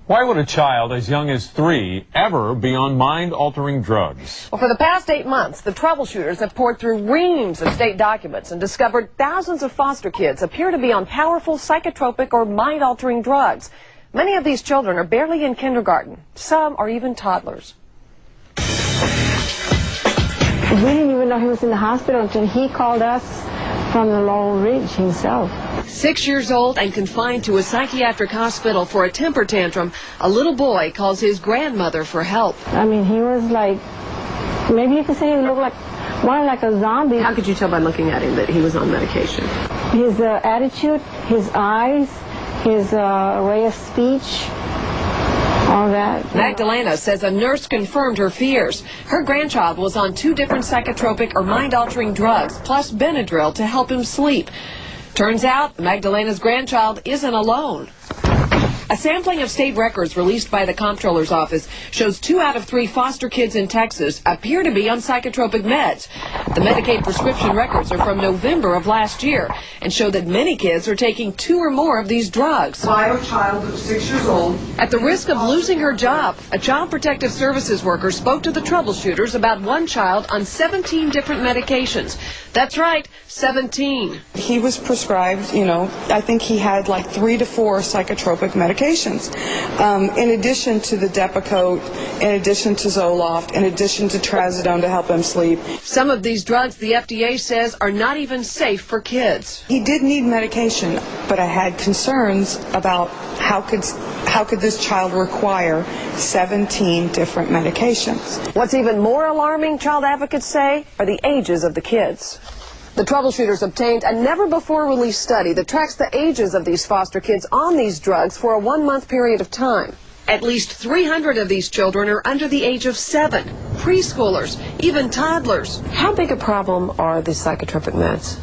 Why would a child as young as 3 ever be on mind-altering drugs? Well, for the past 8 months, the troubleshooters have poured through reams of state documents and discovered thousands of foster kids appear to be on powerful psychotropic or mind-altering drugs. Many of these children are barely in kindergarten. Some are even toddlers. We didn't even know he was in the hospital until he called us from the Laurel Ridge himself. 6 years old and confined to a psychiatric hospital for a temper tantrum, a little boy calls his grandmother for help. I mean, he was like, maybe you could say he looked like, more like a zombie. How could you tell by looking at him that he was on medication? His attitude, his eyes, his way of speech, all that. Magdalena says a nurse confirmed her fears. Her grandchild was on 2 different psychotropic or mind-altering drugs, plus Benadryl to help him sleep. Turns out Magdalena's grandchild isn't alone. A sampling of state records released by the Comptroller's Office shows 2 out of 3 foster kids in Texas appear to be on psychotropic meds. The Medicaid prescription records are from November of last year and show that many kids are taking 2 or more of these drugs. I have a child that's 6 years old. At the risk of losing her job, a Child Protective Services worker spoke to the troubleshooters about one child on 17 different medications. That's right, 17. He was prescribed, I think he had like 3 to 4 psychotropic medications. In addition to the Depakote, in addition to Zoloft, in addition to Trazodone to help him sleep. Some of these drugs, the FDA says, are not even safe for kids. He did need medication, but I had concerns about how could this child require 17 different medications. What's even more alarming, child advocates say, are the ages of the kids. The troubleshooters obtained a never-before-released study that tracks the ages of these foster kids on these drugs for a 1-month period of time. At least 300 of these children are under the age of 7, preschoolers, even toddlers. How big a problem are these psychotropic meds?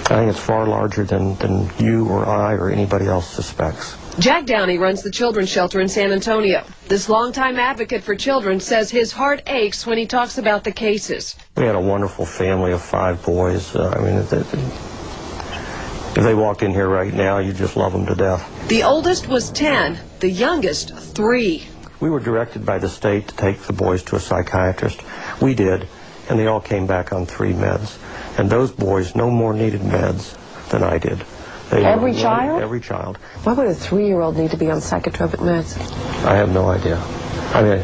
I think it's far larger than you or I or anybody else suspects. Jack Downey runs the children's shelter in San Antonio. This longtime advocate for children says his heart aches when he talks about the cases. We had a wonderful family of 5 boys. If they walked in here right now, you'd just love them to death. The oldest was 10, the youngest 3. We were directed by the state to take the boys to a psychiatrist. We did, and they all came back on 3 meds. And those boys no more needed meds than I did. Every child? Every child. Why would a 3-year-old need to be on psychotropic meds? I have no idea. I mean,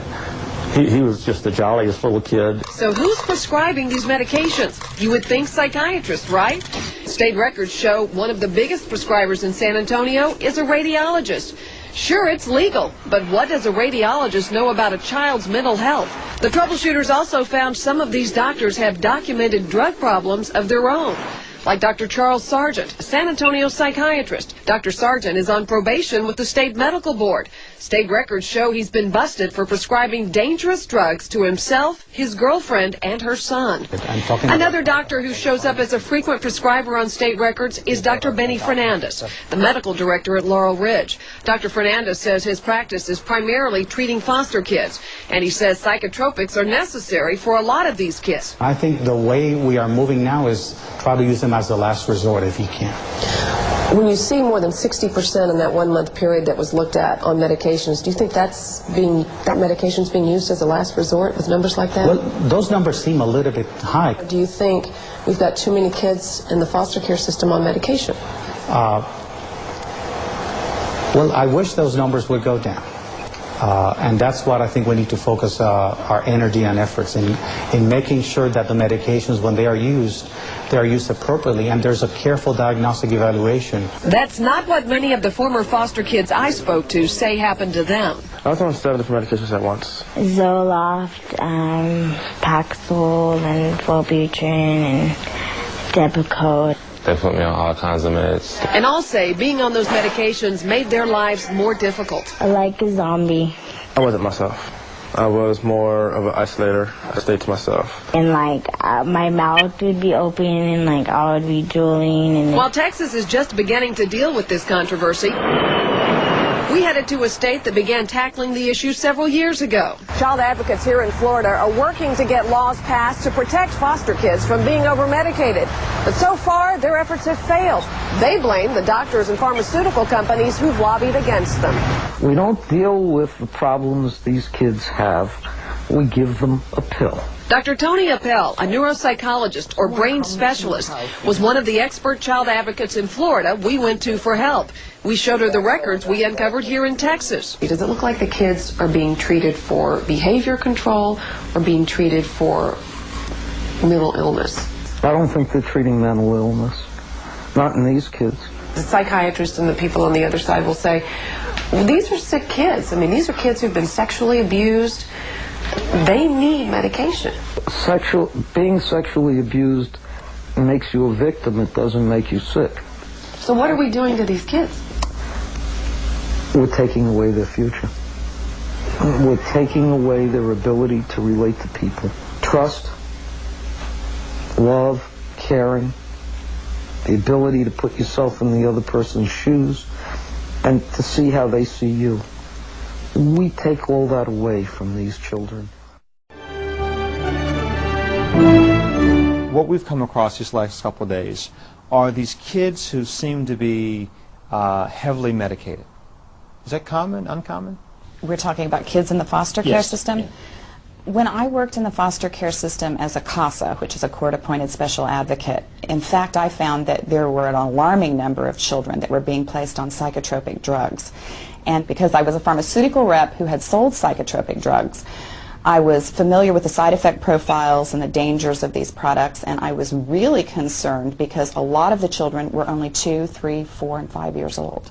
he was just the jolliest little kid. So who's prescribing these medications? You would think psychiatrists, right? State records show one of the biggest prescribers in San Antonio is a radiologist. Sure, it's legal, but what does a radiologist know about a child's mental health? The troubleshooters also found some of these doctors have documented drug problems of their own. Like Dr. Charles Sargent, a San Antonio psychiatrist. Dr. Sargent is on probation with the state medical board. State records show he's been busted for prescribing dangerous drugs to himself, his girlfriend, and her son. Another doctor who shows up as a frequent prescriber on state records is Dr. Benny Fernandez, the medical director at Laurel Ridge. Dr. Fernandez says his practice is primarily treating foster kids, and he says psychotropics are necessary for a lot of these kids. I think the way we are moving now is try to use them as a last resort if you can. When you see more than 60% in that 1-month period that was looked at on medications, do you think that medication's being used as a last resort with numbers like that? Well, those numbers seem a little bit high. Do you think we've got too many kids in the foster care system on medication? Well, I wish those numbers would go down. And that's what I think we need to focus our energy and efforts in making sure that the medications, when they are used appropriately, and there's a careful diagnostic evaluation. That's not what many of the former foster kids I spoke to say happened to them. I was on 7 different medications at once. Zoloft, Paxil, and Wellbutrin, and Depakote. They put me on all kinds of meds. And I'll say being on those medications made their lives more difficult. Like a zombie. I wasn't myself. I was more of an isolator. I stayed to myself. And my mouth would be open and I would be drooling. And while Texas is just beginning to deal with this controversy, We headed to a state that began tackling the issue several years ago. Child advocates here in Florida are working to get laws passed to protect foster kids from being over-medicated. But so far, their efforts have failed. They blame the doctors and pharmaceutical companies who've lobbied against them. We don't deal with the problems these kids have. We give them a pill. Dr. Tony Appel, a neuropsychologist or brain specialist, was one of the expert child advocates in Florida we went to for help. We showed her the records we uncovered here in Texas. Does it look like the kids are being treated for behavior control or being treated for mental illness? I don't think they're treating mental illness. Not in these kids. The psychiatrists and the people on the other side will say, well, these are sick kids. I mean, these are kids who've been sexually abused. They need medication. Being sexually abused makes you a victim. It doesn't make you sick. So what are we doing to these kids? We're taking away their future. We're taking away their ability to relate to people. Trust, love, caring, the ability to put yourself in the other person's shoes and to see how they see you. We take all that away from these children. What we've come across these last couple of days are these kids who seem to be heavily medicated. Is that common, uncommon? We're talking about kids in the foster care Yes. system? Yeah. When I worked in the foster care system as a CASA, which is a court-appointed special advocate, in fact, I found that there were an alarming number of children that were being placed on psychotropic drugs. And because I was a pharmaceutical rep who had sold psychotropic drugs, I was familiar with the side effect profiles and the dangers of these products, and I was really concerned because a lot of the children were only 2, 3, 4, and 5 years old.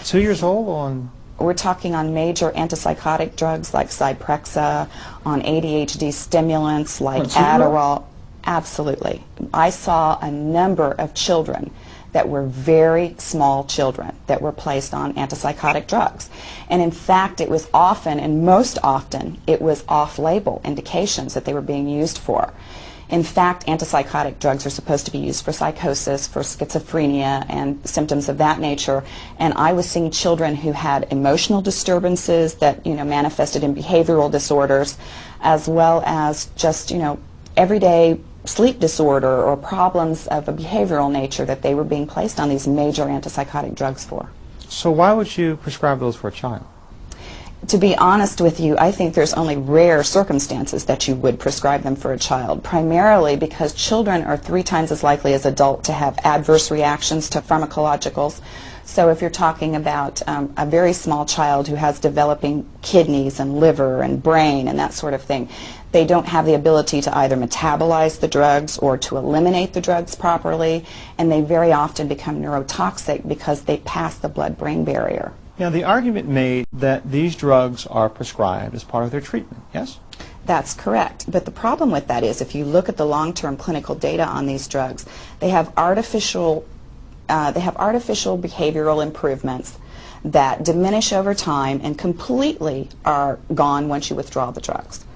2 years old on? We're talking on major antipsychotic drugs like Zyprexa, on ADHD stimulants like Adderall. Absolutely. I saw a number of children that were very small children that were placed on antipsychotic drugs. And in fact, it was often, and most often, it was off-label indications that they were being used for. In fact, antipsychotic drugs are supposed to be used for psychosis, for schizophrenia, and symptoms of that nature. And I was seeing children who had emotional disturbances that, manifested in behavioral disorders, as well as just, everyday sleep disorder or problems of a behavioral nature that they were being placed on these major antipsychotic drugs for. So why would you prescribe those for a child? To be honest with you, I think there's only rare circumstances that you would prescribe them for a child, primarily because children are 3 times as likely as adults to have adverse reactions to pharmacologicals. So if you're talking about a very small child who has developing kidneys and liver and brain and that sort of thing, they don't have the ability to either metabolize the drugs or to eliminate the drugs properly, and they very often become neurotoxic because they pass the blood-brain barrier. Now, the argument made that these drugs are prescribed as part of their treatment, yes? That's correct. But the problem with that is if you look at the long-term clinical data on these drugs, they have artificial behavioral improvements that diminish over time and completely are gone once you withdraw the drugs.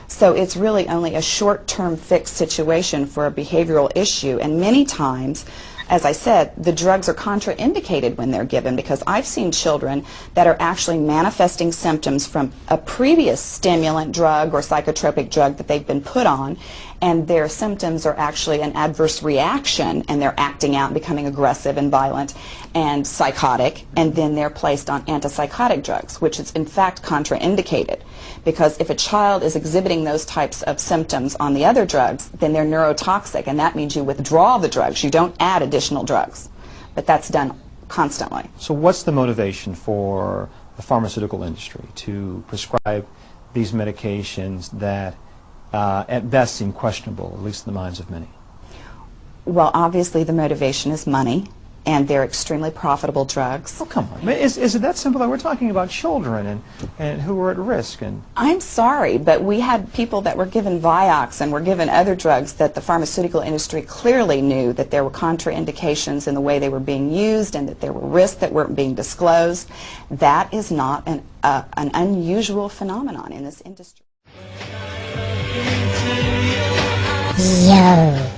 So it's really only a short-term fixed situation for a behavioral issue, and many times, as I said, the drugs are contraindicated when they're given, because I've seen children that are actually manifesting symptoms from a previous stimulant drug or psychotropic drug that they've been put on, and their symptoms are actually an adverse reaction, and they're acting out, becoming aggressive and violent and psychotic, and then they're placed on antipsychotic drugs, which is in fact contraindicated. Because if a child is exhibiting those types of symptoms on the other drugs, then they're neurotoxic, and that means you withdraw the drugs. You don't add additional drugs. But that's done constantly. So what's the motivation for the pharmaceutical industry to prescribe these medications that at best seem questionable, at least in the minds of many? Well, obviously the motivation is money, and they're extremely profitable drugs. Oh, come on. I mean, is it that simple? We're talking about children and who are at risk. I'm sorry, but we had people that were given Vioxx and were given other drugs that the pharmaceutical industry clearly knew that there were contraindications in the way they were being used and that there were risks that weren't being disclosed. That is not an unusual phenomenon in this industry. Yo.